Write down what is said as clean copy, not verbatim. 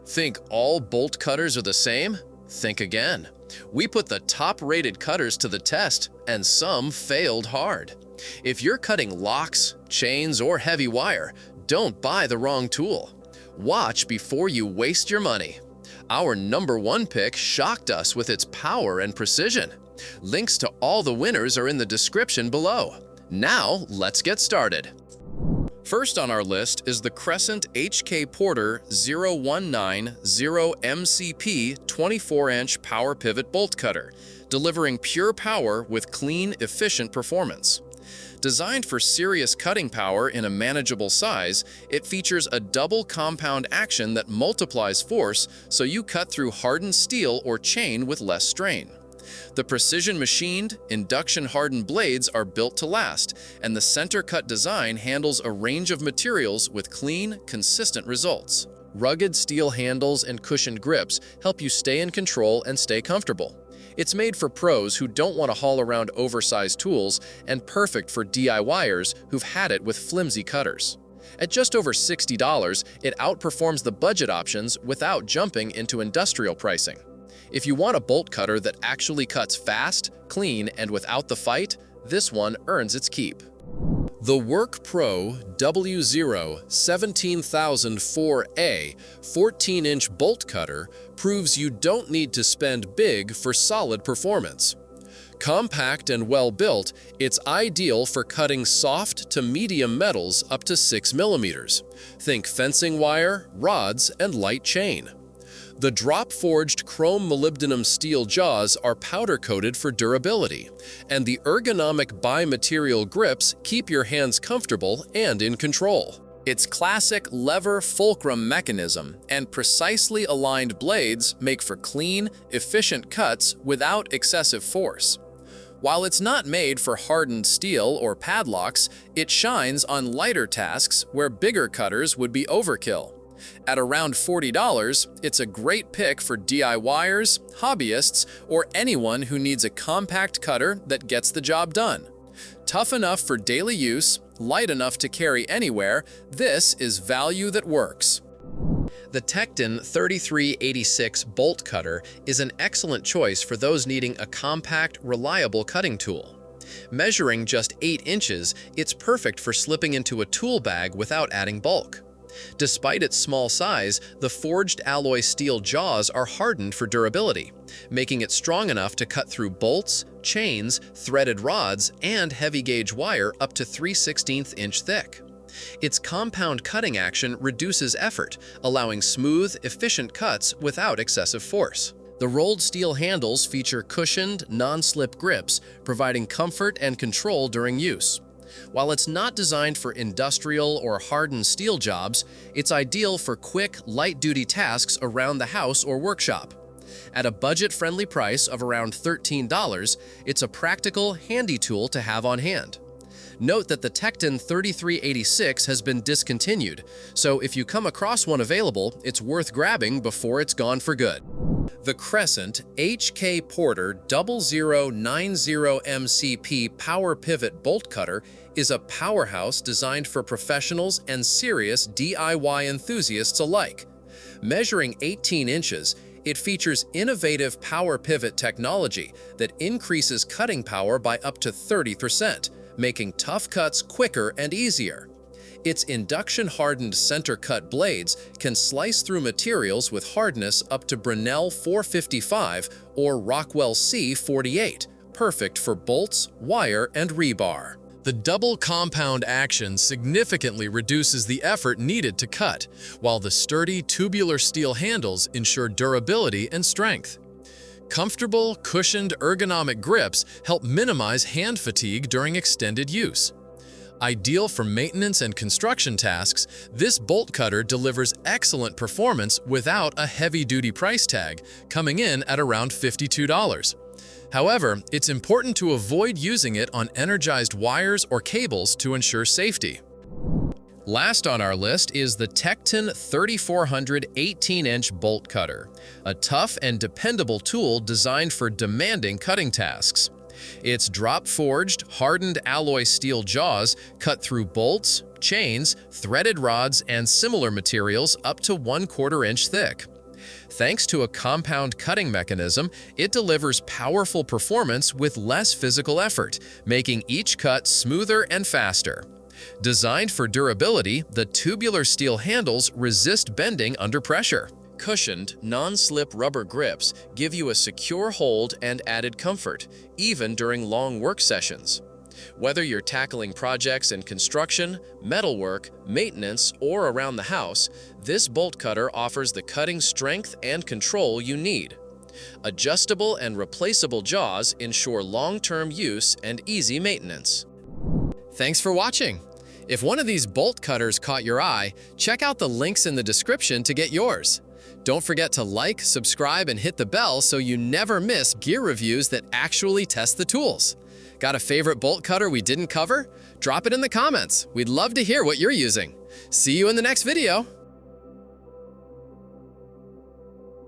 Think all bolt cutters are the same? Think again. We put the top-rated cutters to the test, and some failed hard. If you're cutting locks, chains, or heavy wire, don't buy the wrong tool. Watch before you waste your money. Our #1 pick shocked us with its power and precision. Links to all the winners are in the description below. Now, let's get started. First on our list is the Crescent HK Porter 0190MCP 24-inch PowerPivot bolt cutter, delivering pure power with clean, efficient performance. Designed for serious cutting power in a manageable size, it features a double compound action that multiplies force so you cut through hardened steel or chain with less strain. The precision-machined, induction-hardened blades are built to last, and the center-cut design handles a range of materials with clean, consistent results. Rugged steel handles and cushioned grips help you stay in control and stay comfortable. It's made for pros who don't want to haul around oversized tools and perfect for DIYers who've had it with flimsy cutters. At just over $60, it outperforms the budget options without jumping into industrial pricing. If you want a bolt cutter that actually cuts fast, clean, and without the fight, this one earns its keep. The WORKPRO W0-17004A 14-inch bolt cutter proves you don't need to spend big for solid performance. Compact and well-built, it's ideal for cutting soft to medium metals up to 6 mm. Think fencing wire, rods, and light chain. The drop-forged chrome molybdenum steel jaws are powder-coated for durability, and the ergonomic bi-material grips keep your hands comfortable and in control. Its classic lever fulcrum mechanism and precisely aligned blades make for clean, efficient cuts without excessive force. While it's not made for hardened steel or padlocks, it shines on lighter tasks where bigger cutters would be overkill. At around $40, it's a great pick for DIYers, hobbyists, or anyone who needs a compact cutter that gets the job done. Tough enough for daily use, light enough to carry anywhere, this is value that works. The TEKTON 3386 bolt cutter is an excellent choice for those needing a compact, reliable cutting tool. Measuring just 8 inches, it's perfect for slipping into a tool bag witut adding bulk. Despite its small size, the forged alloy steel jaws are hardened for durability, making it strong enough to cut through bolts, chains, threaded rods, and heavy-gauge wire up to 3/16 inch thick. Its compound cutting action reduces effort, allowing smooth, efficient cuts without excessive force. The rolled steel handles feature cushioned, non-slip grips, providing comfort and control during use. While it's not designed for industrial or hardened steel jobs, it's ideal for quick, light-duty tasks around the house or workshop. At a budget-friendly price of around $13, it's a practical, handy tool to have on hand. Note that the TEKTON 3386 has been discontinued, so if you come across one available, it's worth grabbing before it's gone for good. The Crescent HK Porter 0090MCP PowerPivot bolt cutter is a powerhouse designed for professionals and serious DIY enthusiasts alike. Measuring 18 inches, it features innovative PowerPivot technology that increases cutting power by up to 30%, making tough cuts quicker and easier. Its induction-hardened center-cut blades can slice through materials with hardness up to Brinell 455 or Rockwell C48, perfect for bolts, wire, and rebar. The double compound action significantly reduces the effort needed to cut, while the sturdy tubular steel handles ensure durability and strength. Comfortable, cushioned, ergonomic grips help minimize hand fatigue during extended use. Ideal for maintenance and construction tasks, this bolt cutter delivers excellent performance without a heavy-duty price tag, coming in at around $52. However, it's important to avoid using it on energized wires or cables to ensure safety. Last on our list is the TEKTON 3400 18-inch bolt cutter, a tough and dependable tool designed for demanding cutting tasks. Its drop-forged, hardened alloy steel jaws cut through bolts, chains, threaded rods, and similar materials up to 1/4 inch thick. Thanks to a compound cutting mechanism, it delivers powerful performance with less physical effort, making each cut smoother and faster. Designed for durability, the tubular steel handles resist bending under pressure. Cushioned, non-slip rubber grips give you a secure hold and added comfort, even during long work sessions. Whether you're tackling projects in construction, metalwork, maintenance, or around the house, this bolt cutter offers the cutting strength and control you need. Adjustable and replaceable jaws ensure long-term use and easy maintenance. Thanks for watching. If one of these bolt cutters caught your eye, check out the links in the description to get yours. Don't forget to like, subscribe, and hit the bell so you never miss gear reviews that actually test the tools. Got a favorite bolt cutter we didn't cover? Drop it in the comments. We'd love to hear what you're using. See you in the next video.